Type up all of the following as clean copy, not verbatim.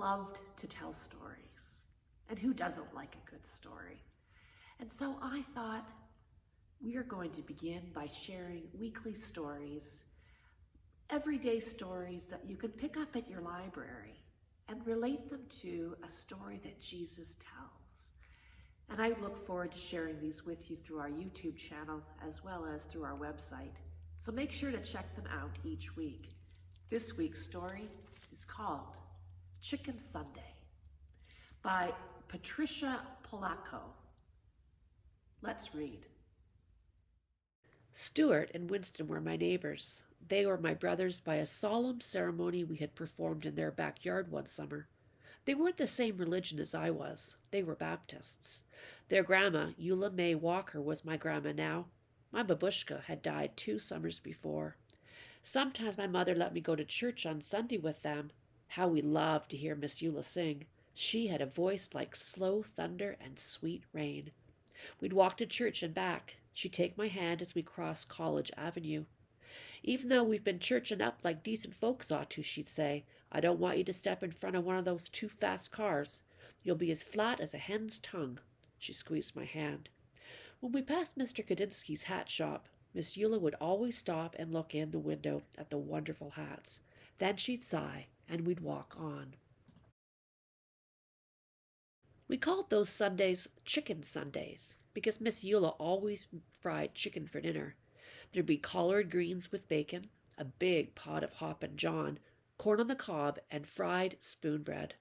loved to tell stories. And who doesn't like a good story? And so I thought we are going to begin by sharing weekly stories, everyday stories that you can pick up at your library and relate them to a story that Jesus tells. And I look forward to sharing these with you through our YouTube channel as well as through our website. So make sure to check them out each week. This week's story is called Chicken Sunday by Patricia Polacco. Let's read. Stuart and Winston were my neighbors. They were my brothers by a solemn ceremony we had performed in their backyard one summer. They weren't the same religion as I was. They were Baptists. Their grandma, Eula May Walker, was my grandma now. My babushka had died 2 summers before. Sometimes my mother let me go to church on Sunday with them. How we loved to hear Miss Eula sing. She had a voice like slow thunder and sweet rain. We'd walk to church and back. She'd take my hand as we crossed College Avenue. Even though we've been churching up like decent folks ought to, she'd say, I don't want you to step in front of one of those too fast cars. You'll be as flat as a hen's tongue. She squeezed my hand. When we passed Mr. Kadinsky's hat shop, Miss Eula would always stop and look in the window at the wonderful hats. Then she'd sigh, and we'd walk on. We called those Sundays Chicken Sundays, because Miss Eula always fried chicken for dinner. There'd be collard greens with bacon, a big pot of hoppin' John, corn on the cob, and fried spoon bread.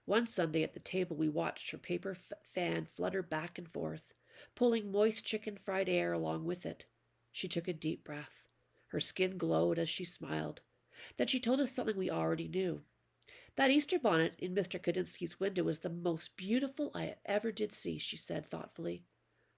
One Sunday at the table we watched her paper fan flutter back and forth, pulling moist chicken fried air along with it. She took a deep breath. Her skin glowed as she smiled. Then she told us something we already knew. That Easter bonnet in Mr. Kadinsky's window was the most beautiful I ever did see, she said thoughtfully.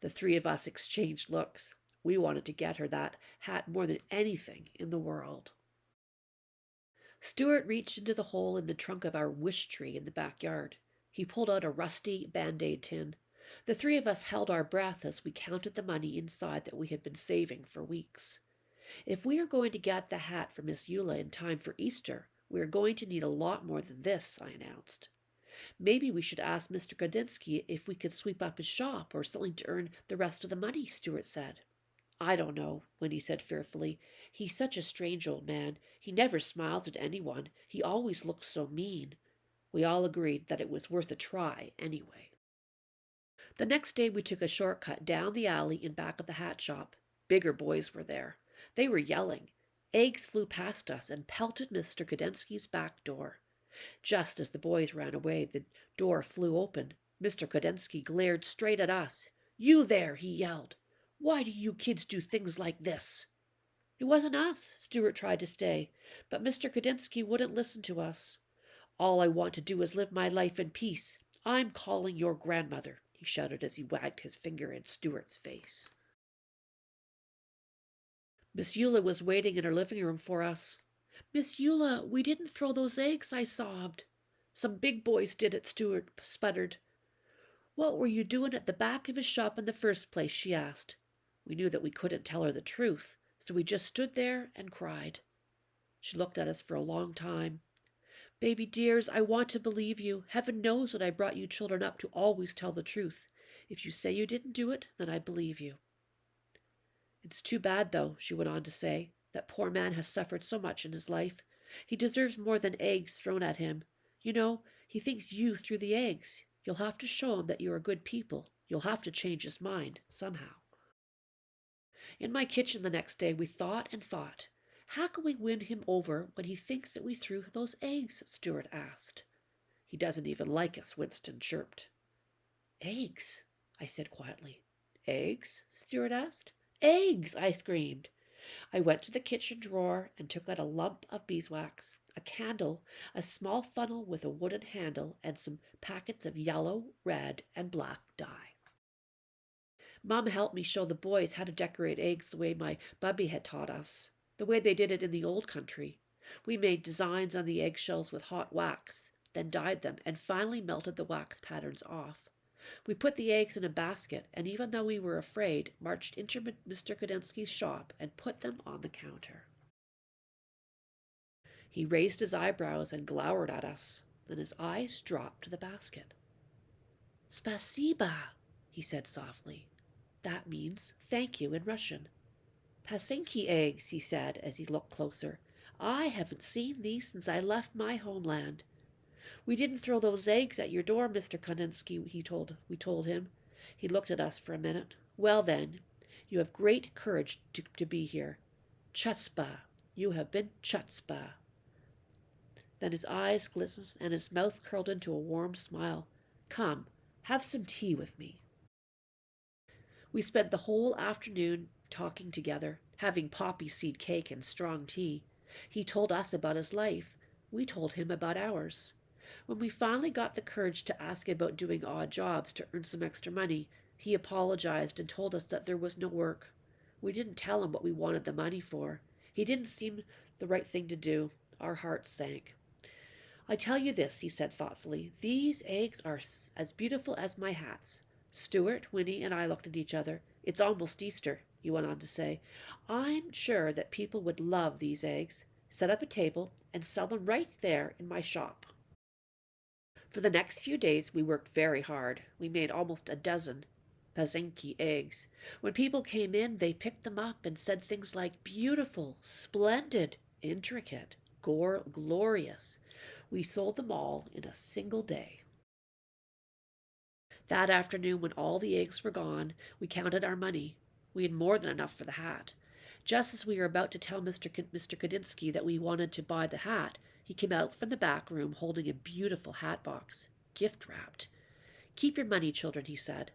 The 3 of us exchanged looks. We wanted to get her that hat more than anything in the world. Stuart reached into the hole in the trunk of our wish tree in the backyard. He pulled out a rusty Band-Aid tin. The 3 of us held our breath as we counted the money inside that we had been saving for weeks. If we are going to get the hat for Miss Eula in time for Easter, we are going to need a lot more than this, I announced. Maybe we should ask Mr. Kadinsky if we could sweep up his shop or something to earn the rest of the money, Stuart said. I don't know, Winnie said fearfully. He's such a strange old man. He never smiles at anyone. He always looks so mean. We all agreed that it was worth a try anyway. The next day we took a shortcut down the alley in back of the hat shop. Bigger boys were there. They were yelling. Eggs flew past us and pelted Mr. Kadinsky's back door. Just as the boys ran away, the door flew open. Mr. Kadinsky glared straight at us. You there, he yelled. Why do you kids do things like this? It wasn't us, Stuart tried to stay, but Mr. Kadinsky wouldn't listen to us. All I want to do is live my life in peace. I'm calling your grandmother, he shouted as he wagged his finger in Stuart's face. Miss Eula was waiting in her living room for us. Miss Eula, we didn't throw those eggs, I sobbed. Some big boys did it, Stuart sputtered. What were you doing at the back of his shop in the first place, she asked. We knew that we couldn't tell her the truth, so we just stood there and cried. She looked at us for a long time. Baby dears, I want to believe you. Heaven knows that I brought you children up to always tell the truth. If you say you didn't do it, then I believe you. It's too bad, though, she went on to say. That poor man has suffered so much in his life. He deserves more than eggs thrown at him. You know, he thinks you threw the eggs. You'll have to show him that you're a good people. You'll have to change his mind, somehow. In my kitchen the next day, we thought and thought. How can we win him over when he thinks that we threw those eggs? Stuart asked. He doesn't even like us, Winston chirped. Eggs, I said quietly. Eggs? Stuart asked. Eggs, I screamed. I went to the kitchen drawer and took out a lump of beeswax, a candle, a small funnel with a wooden handle, and some packets of yellow, red, and black dye. Mom helped me show the boys how to decorate eggs the way my bubby had taught us, the way they did it in the old country. We made designs on the eggshells with hot wax, then dyed them, and finally melted the wax patterns off. We put the eggs in a basket, and even though we were afraid, marched into Mr. Kadinsky's shop and put them on the counter. He raised his eyebrows and glowered at us. Then his eyes dropped to the basket. Spasiba, he said softly. That means thank you in Russian. Pasinki eggs, he said as he looked closer. I haven't seen these since I left my homeland. We didn't throw those eggs at your door, Mr. Koninsky, we told him. He looked at us for a minute. Well then, you have great courage to be here. Chutzpah. You have been chutzpah. Then his eyes glistened and his mouth curled into a warm smile. Come, have some tea with me. We spent the whole afternoon talking together, having poppy seed cake and strong tea. He told us about his life. We told him about ours. When we finally got the courage to ask about doing odd jobs to earn some extra money, he apologized and told us that there was no work. We didn't tell him what we wanted the money for. He didn't seem the right thing to do. Our hearts sank. I tell you this, he said thoughtfully, these eggs are as beautiful as my hats. Stuart, Winnie, and I looked at each other. It's almost Easter, he went on to say. I'm sure that people would love these eggs. Set up a table and sell them right there in my shop. For the next few days we worked very hard. We made almost a dozen Pazinki eggs. When people came in, they picked them up and said things like beautiful, splendid, intricate, glorious. We sold them all in a single day. That afternoon, when all the eggs were gone, we counted our money. We had more than enough for the hat. Just as we were about to tell Mr. Kodinsky that we wanted to buy the hat, he came out from the back room holding a beautiful hat box, gift-wrapped. Keep your money, children, he said.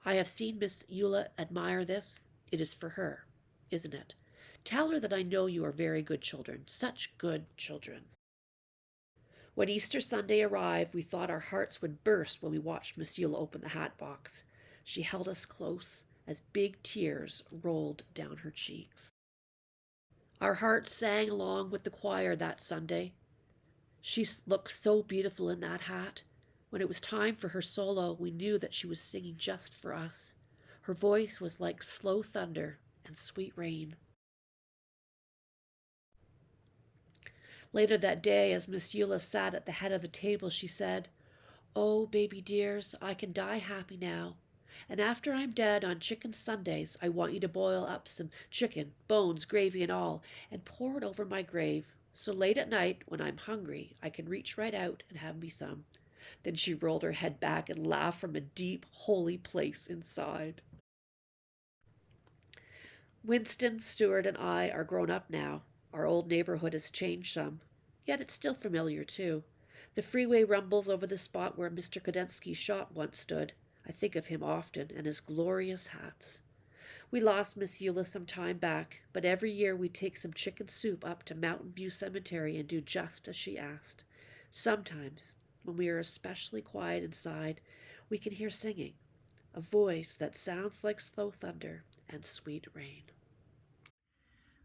I have seen Miss Eula admire this. It is for her, isn't it? Tell her that I know you are very good children, such good children. When Easter Sunday arrived, we thought our hearts would burst when we watched Miss Eula open the hat box. She held us close as big tears rolled down her cheeks. Our hearts sang along with the choir that Sunday. She looked so beautiful in that hat. When it was time for her solo, we knew that she was singing just for us. Her voice was like slow thunder and sweet rain. Later that day, as Miss Eula sat at the head of the table, she said, Oh, baby dears, I can die happy now. And after I'm dead on chicken Sundays, I want you to boil up some chicken, bones, gravy and all, and pour it over my grave. So late at night, when I'm hungry, I can reach right out and have me some. Then she rolled her head back and laughed from a deep, holy place inside. Winston, Stuart, and I are grown up now. Our old neighborhood has changed some, yet it's still familiar too. The freeway rumbles over the spot where Mr. Kodinsky's shop once stood. I think of him often and his glorious hats. We lost Miss Eula some time back, but every year we take some chicken soup up to Mountain View Cemetery and do just as she asked. Sometimes, when we are especially quiet inside, we can hear singing, a voice that sounds like slow thunder and sweet rain.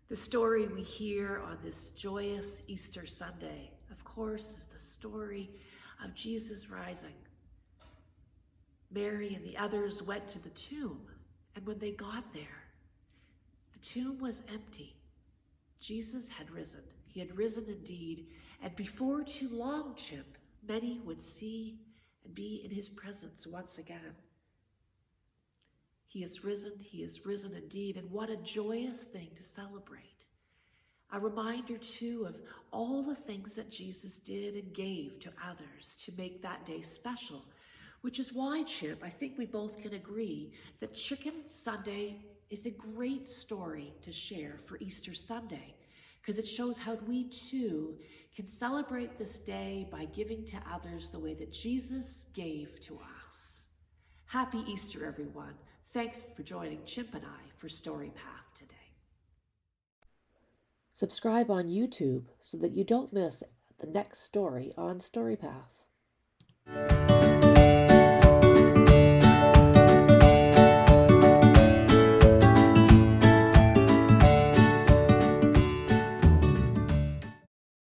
The story we hear on this joyous Easter Sunday, of course, is the story of Jesus rising. Mary and the others went to the tomb, and when they got there, the tomb was empty. Jesus had risen. He had risen indeed, and before too long, Chip, many would see and be in his presence once again. He is risen indeed, and what a joyous thing to celebrate. A reminder, too, of all the things that Jesus did and gave to others to make that day special, which is why, Chip, I think we both can agree that Chicken Sunday is a great story to share for Easter Sunday, because it shows how we, too, can celebrate this day by giving to others the way that Jesus gave to us. Happy Easter, everyone. Thanks for joining Chimp and I for Storypath today. Subscribe on YouTube so that you don't miss the next story on Storypath.